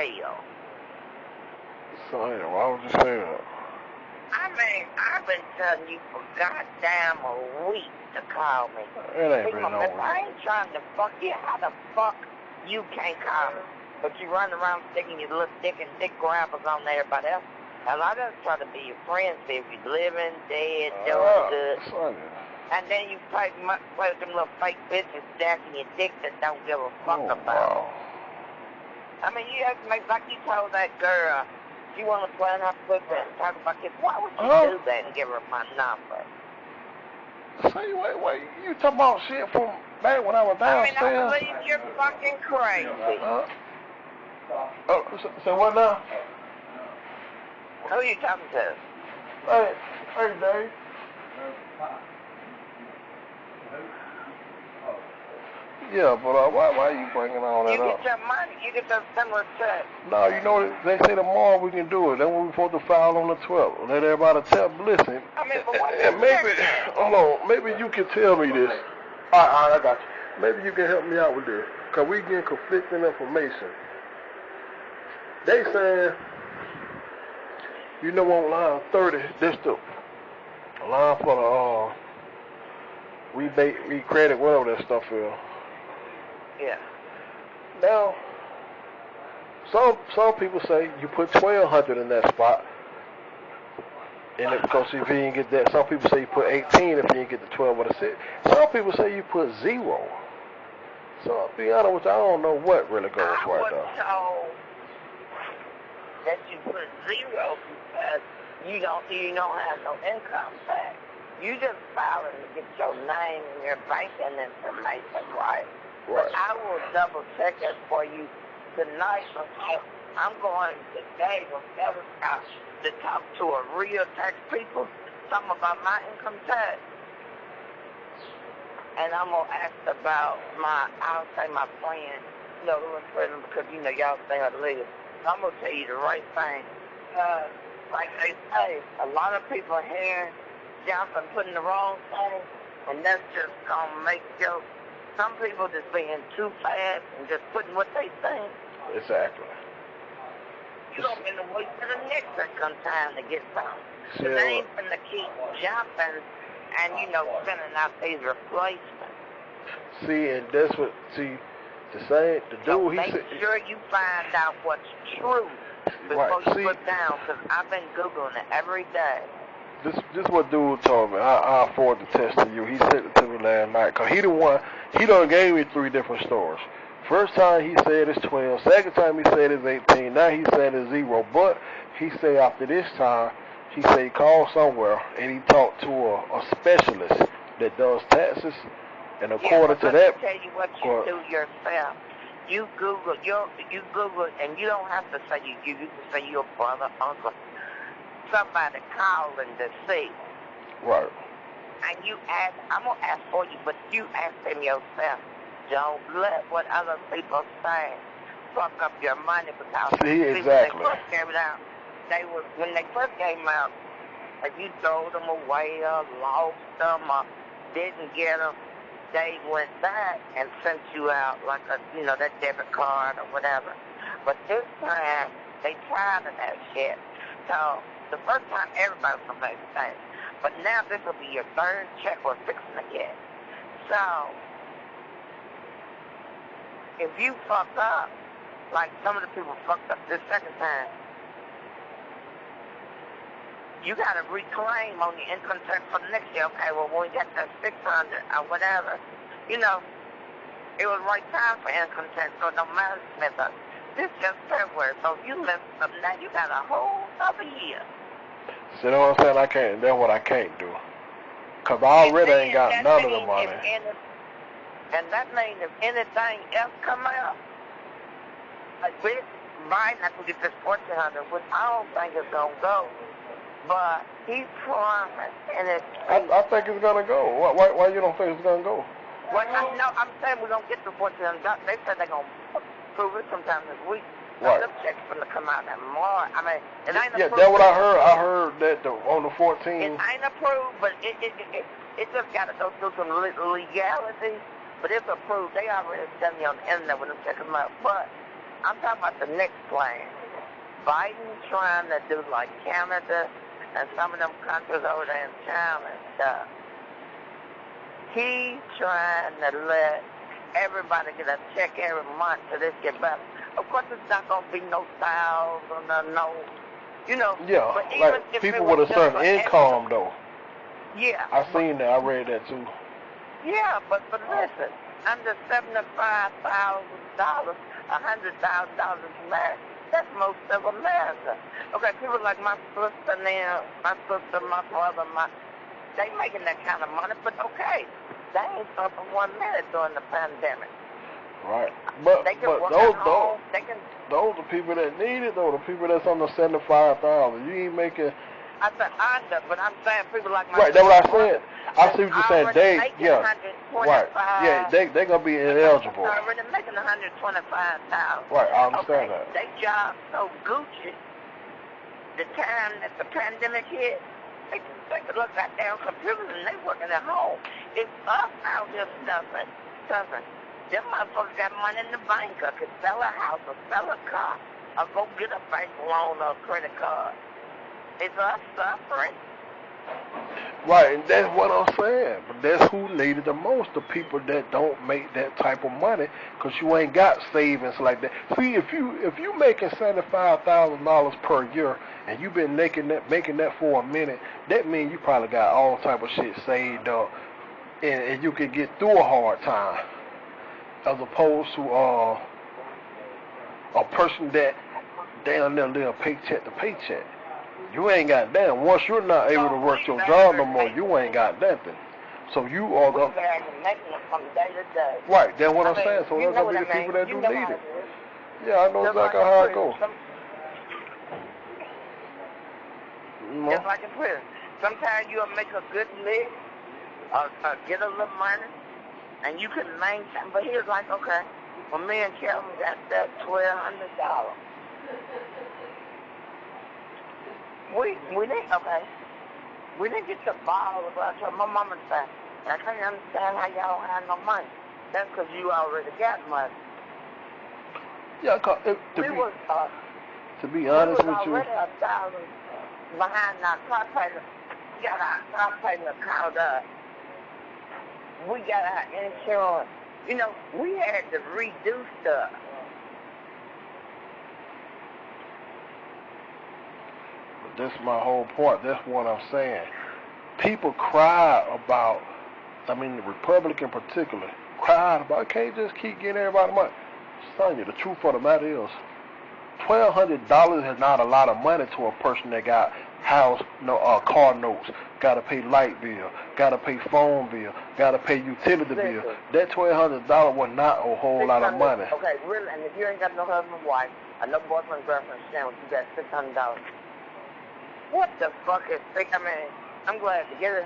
hell. So, why would you say that? I mean, I've been telling you for goddamn a week to call me. It ain't been People, no if week. I ain't trying to fuck you, how the fuck you can't call me? But you run around sticking your little dick and dick grabbers on everybody else. And I just try to be your friend, see if you're living, dead, doing good. Sonny. And then you play them little fake bitches stacking your dick that don't give a fuck about. Wow. I mean, you have to make like you told that girl, she want to play in her football and talk about kids. Why would you do that and give her my number? Say, wait, you talking about shit from back when I was downstairs? I mean, I believe you're fucking crazy. So what now? Who are you talking to? Hey, Dave. Yeah, but why are you bringing all that up? You get your money. You get your similar check. No, you know, they say tomorrow we can do it. Then we're supposed to file on the 12th. Let everybody tell, listen. I mean, but what and maybe, hold on, maybe you can tell me this. All right, I got you. Maybe you can help me out with this. Because we getting conflicting information. They saying, you know, on line 30, this the line for the rebate, credit, whatever that stuff is. Yeah. Now, some people say you put 1,200 in that spot, and because if you didn't get that, some people say you put 18 if you didn't get the 12 or the 6. Some people say you put 0. So, I'll be honest with you, I don't know what really goes right now. I was told that you put 0 because you don't have no income tax. You just filing to get your name and your banking information right. But I will double check it for you tonight because I'm going today with Evercott to talk to a real tax people, something about my income tax. And I'm going to ask about I'll say my friend, who was prison because, y'all say her leader. I'm going to tell you the right thing. Like they say, a lot of people here jumping, putting the wrong thing, and that's just going to make some people just being too fast and just putting what they think. Exactly. You don't get to wait for the next second time to get something. Because they ain't finna keep jumping and, sending out these replacements. See, and that's what, the dude, so he make said... sure you find out what's true before you put down, because I've been Googling it every day. This what dude told me. I'll forward the text to you. He sent it to me last night. Because he done gave me 3 different stores. First time he said it's 12. Second time he said it's 18. Now he said it's 0. But he said after this time, he said he called somewhere and he talked to a specialist that does taxes. And according to that... I'll tell you what you do yourself. You Google it, and you don't have to say you can say your brother, uncle, somebody calling to see. Right. And you ask, I'm going to ask for you, but you ask them yourself. Don't let what other people say fuck up your money because exactly. When they first came out, when they first came out, if you throw them away or lost them or didn't get them, they went back and sent you out like that debit card or whatever. But this time, they tired of that shit. So, the first time, everybody was going to make the same. But now this will be your 3rd check we're fixing to get. So, if you fuck up, like some of the people fucked up this second time, you got to reclaim on your income tax for the next year. Okay, well, when we got that 600 or whatever, it was right time for income tax, so it don't matter if you mess up. This just February, so if you mess up now, you got a whole other year. See, you know what I'm saying? That's what I can't do. Because I already ain't got none of the money. And that means if anything else come out, like Biden has to get this 1,400, which I don't think is going to go. But he promised, and I think it's going to go. Why you don't think it's going to go? Well, I'm saying we're going to get the 1,400. They said they're going to prove it sometime this week. Right. The checks going to come out in March. I mean, it ain't approved. Yeah, that's what I heard. I heard that on the 14th. It ain't approved, but it just got to go through some legality. But it's approved. They already telling you on the internet when the check come out. But I'm talking about the next plan. Biden trying to do like Canada and some of them countries over there in China and stuff. He's trying to let everybody get a check every month till this get better. Of course, it's not going to be no thousand or no, you know. Yeah, but even like if people it was with a certain just income, though. Yeah. I seen that. I read that too. Yeah, but listen, under $75,000, $100,000 less. That's most of America. Okay, people like my sister now, my brother, they making that kind of money, but okay, they ain't start for 1 minute during the pandemic. Right, but they can work those at home. Those are people that need it though. The people that's under 75,000, you ain't making. I said under, but I'm saying people like my right. That's what I said. I see what you're saying. They, yeah, right. Yeah, they gonna be ineligible. They're already making 125,000. Right, I understand that. They job so Gucci. The time that the pandemic hit, they could look at their computers and they working at home. It's us out here stuffing. Them motherfuckers got money in the bank or could sell a house or sell a car or go get a bank loan or a credit card. It's us suffering. Right, and that's what I'm saying. But that's who need it the most, the people that don't make that type of money, because you ain't got savings like that. See, if you making $75,000 per year and you've been making that for a minute, that means you probably got all type of shit saved up, and you can get through a hard time, as opposed to a person that down there live paycheck to paycheck. You ain't got damn. Once you're not able to work your job no more, you ain't got nothing. So you are going. We're making it from day to day. Right, that's what I'm saying. So there's gonna be the people that do need it. Yeah, I know exactly how it goes. Just like in prison. Sometimes you'll make a good lick or get a little money, and you can maintain. But here's like, okay, when me and Kelvin got that $1,200. We didn't get the ball about what my mama said. I can't understand how y'all don't have no money. That's because you already got money. Yeah, to be honest with you, we was already 1,000 behind our car payment. We got our car payment caught up. We got our insurance. You know, we had to redo stuff. That's my whole point. That's what I'm saying. People cry about, the Republican in particular, cried about, I can't just keep getting everybody money. Sonya, the truth of the matter is, $1,200 is not a lot of money to a person that got car notes, got to pay light bill, got to pay phone bill, got to pay utility bill. That $1,200 was not a whole lot of money. Okay, really, and if you ain't got no husband, wife, and no boyfriend, girlfriend, sandwich, you got $600. What the fuck is I'm glad to get it.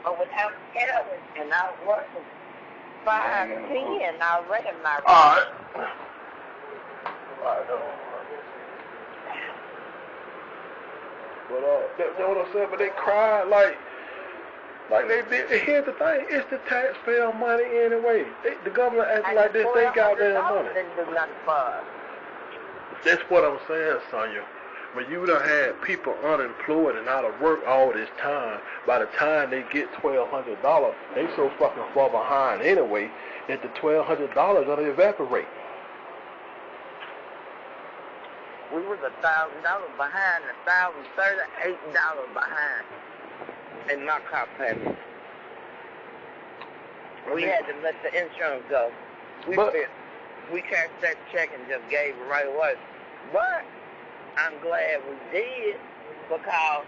But without Kelvin and I working 5, 10 already, my Alright. But that's what I'm saying. But they cried like they did. Here's the thing: it's the taxpayer money anyway. The government acting like this. They got their money. Didn't do nothing for us. That's what I'm saying, Sonya. When you done had people unemployed and out of work all this time, by the time they get $1,200, they so fucking far behind anyway that the $1,200 gonna evaporate. We was $1,000 behind, $1,038 behind in my car payment. We had to let the insurance go. We cashed that check and just gave it right away. But I'm glad we did, because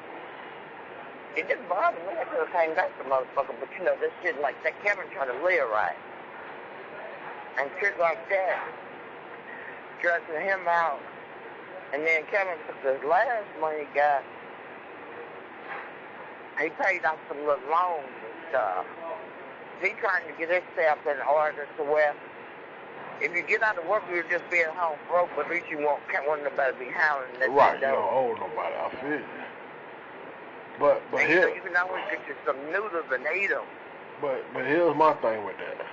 it didn't bother me. I could have came back to motherfucker, but you know, this shit like that, Kevin trying to live right. And shit like that, stressing him out. And then Kevin took his last money he got, he paid off some little loans and stuff. He trying to get himself in order to where if you get out of work, you'll just be at home broke, but at least you can't want nobody to be howling. Right, you don't owe nobody, I feel you. But here... You can always get you some noodles and eat them. But here's my thing with that.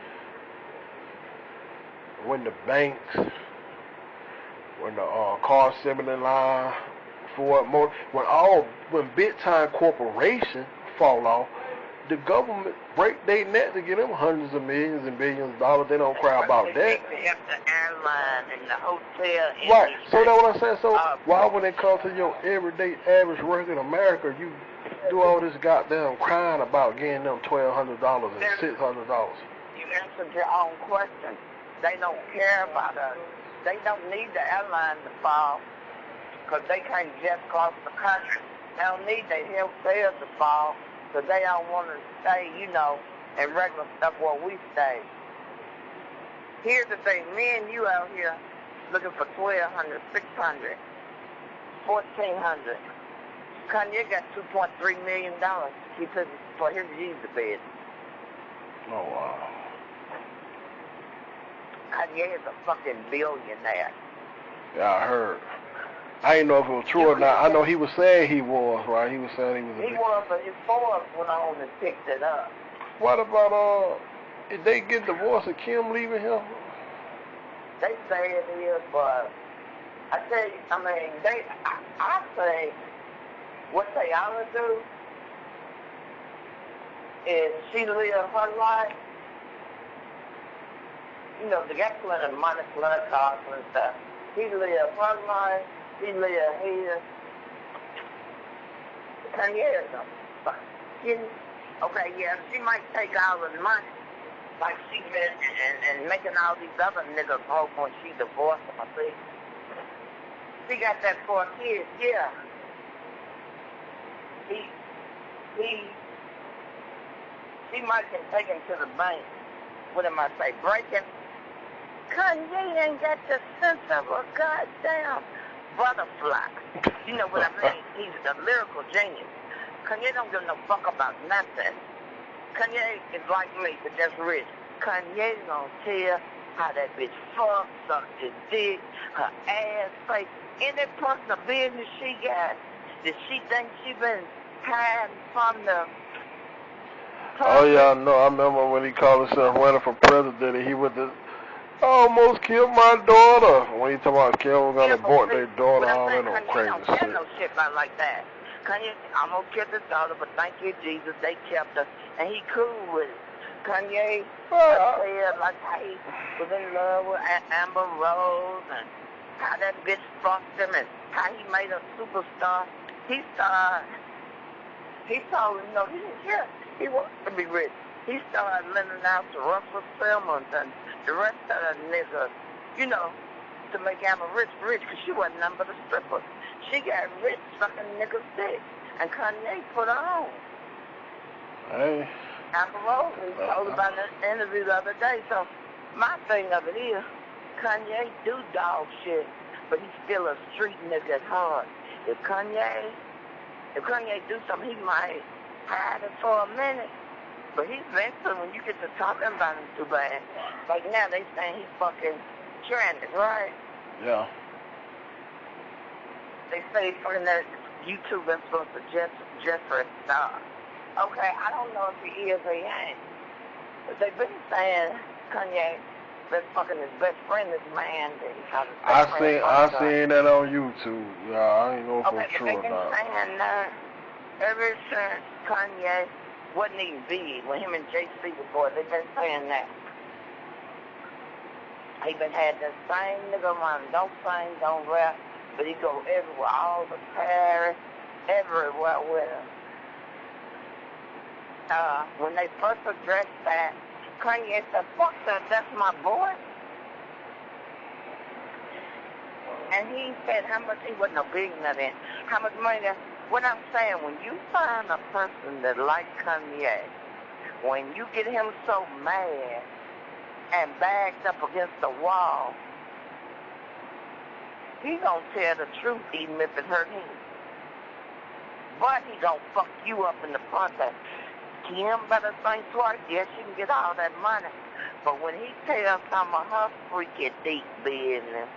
When the banks when the car assembly line, Ford Motor, when big time corporations fall off, the government break their neck to get them hundreds of millions and billions of dollars. They don't cry about that. They help the airline and the hotel industry. Right. So that's what I'm saying. So why when it comes to your everyday average worker in America, you do all this goddamn crying about getting them $1,200 and $600? You answered your own question. They don't care about us. They don't need the airline to fall because they can't jet across the country. They don't need their health care to fall because they don't want to stay, in regular stuff where we stay. Here's the thing. Me and you out here looking for $1,200, $600, $1,400. Kanye got $2.3 million to keep for his user bed. Oh, wow. Kanye is a fucking billionaire. Yeah, I heard. I didn't know if it was true or not. I know he was saying he was, right? He was saying he was. He was, but his Forbes went on and picked it up. What about, did they get divorced and Kim leaving him? They say it is, but I tell you, I say what they ought to do is she live her life. They got plenty of money, plenty of cars and stuff. He live her life. He live his. Kanye is a fucking. Okay, yeah, she might take all the money, like she been and making all these other niggas broke when she divorced him. I see. She got that 4 kids, yeah. She might can take him to the bank. What am I say? Breaking. Kanye ain't got the sense of a goddamn butterfly. You know what I mean? He's a lyrical genius. Kanye don't give no fuck about nothing. Kanye is like me, but just rich. Kanye gonna tell how that bitch fucked, sucked his dick, her ass, face, any personal business she got that she thinks she been hiding from the public. Oh yeah, I know. I remember when he called himself running for president and he went to almost killed my daughter. When he talking about Kim was gonna abort their daughter, all that no crazy don't care no shit about like that. Kanye almost killed his daughter, but thank you, Jesus, they kept her, and he cool with it. Kanye said like how he was in love with Amber Rose and how that bitch fucked him and how he made a superstar. He told him, he didn't care. He wants to be rich. He started lending out to Russell Simmons and the rest of the niggas, to make Amber rich, because she wasn't nothing but a stripper. She got rich sucking niggas' dick, and Kanye put her on. Hey. Amber Rose, he told about an interview the other day. So my thing of it is, Kanye do dog shit, but he's still a street nigga at heart. If Kanye do something, he might hide it for a minute. But he's eventually, when you get to talking about him too bad, like now they saying he's fucking stranded, right? Yeah. They say he's fucking that YouTube influencer Jeffree Star. Okay, I don't know if he is or he ain't. But they've been saying Kanye been fucking his best friend, this man. I seen that on YouTube. Yeah, I ain't know if it's true or not. Okay, but they've been saying that ever since Kanye wasn't even big, when him and JC were boys, they've been saying that. He been had the same nigga around, don't sing, don't rap, but he go everywhere, all the Paris, everywhere with him. When they first addressed that, Kanye said, fuck that, that's my boy. And he said how much, he wasn't no billionaire then, how much money that, what I'm saying, when you find a person that like Kanye, when you get him so mad and backed up against the wall, he gonna tell the truth even if it hurt him. But he gonna fuck you up in the process. Kim better think twice. Yes, she can get all that money. But when he tells some of her freaky deep business,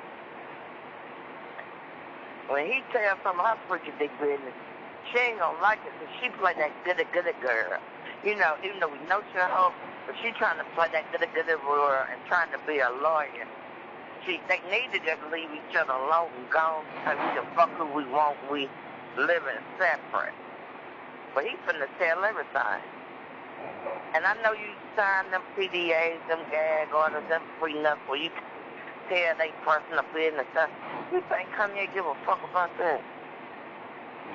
she ain't gonna like it because she play that goody girl. Even though we know she's a hoe, but she trying to play that goody girl and trying to be a lawyer. See, they need to just leave each other alone and go, because we can fuck who we want. We living separate. But he finna tell everything. And I know you signed them PDAs, them gag orders, them prenups where you tell they personal business stuff. You think Kanye give a fuck about that?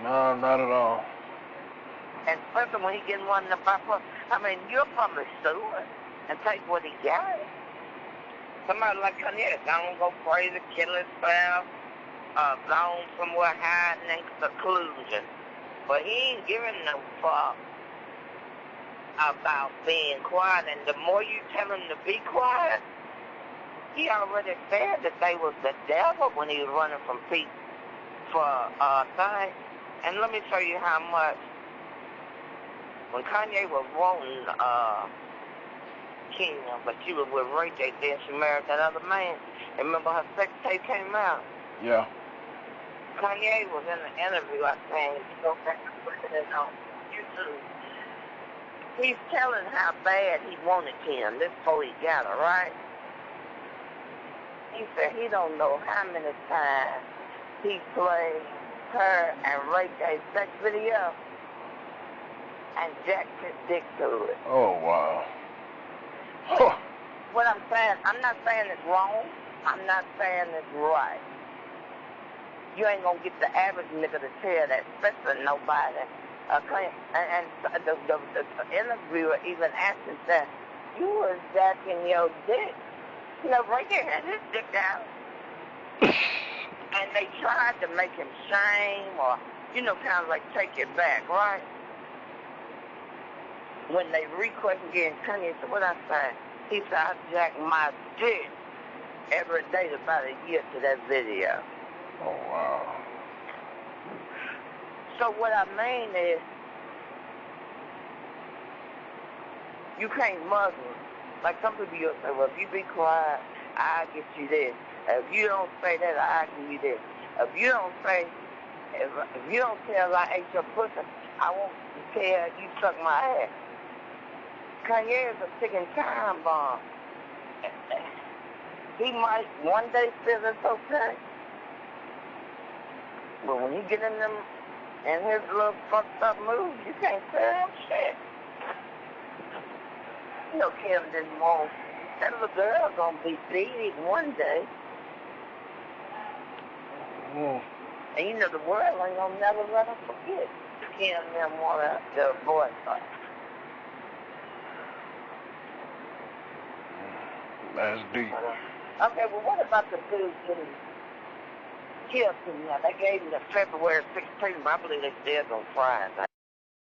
No, not at all. And especially when he getting one in the bipolar. I mean, you'll probably sue him and take what he got. Somebody like Kanye don't go crazy, kill himself, gone somewhere hiding in seclusion. But he ain't giving no fuck about being quiet. And the more you tell him to be quiet, he already said that they was the devil when he was running from Pete for thing. And let me show you how much. When Kanye was wanting Kim, but she was with Ray J, then she married that other man. And remember her sex tape came out? Yeah. Kanye was in the interview, I think. Go back and put it on YouTube. He's telling how bad he wanted Kim. This before he got her, right? He said he don't know how many times he played her and Ray J's sex video and jacked his dick to it. Oh, wow. Huh. What I'm saying, I'm not saying it's wrong. I'm not saying it's right. You ain't gonna get the average nigga to tell that, especially nobody. And the interviewer even asked him that, you was jacking your dick. You know, Ray J had his dick out. And they tried to make him shame or, you know, kind of like take it back, right? When they re-questioned again, Kanye said, what I say? He said, I jacked my dick every day about a year to that video. Oh, wow. So what I mean is, you can't muzzle. Like some people you'll say, well, if you be quiet, I'll get you this. If you don't say that, I'll give you this. If you don't say, if you don't tell I ate your pussy, I won't tell you suck my ass. Kanye is a ticking time bomb. He might one day feel it's okay. But when you get in them, in his little fucked up moves, you can't tell him shit. You know, Kim didn't want that little girl gonna be beat one day. Mm. And you know the world ain't gonna never let her forget. Kim didn't want to avoid her. That's deep. Okay, well, what about the dude getting killed? They gave him the February 16th, but I believe they still gonna fry it.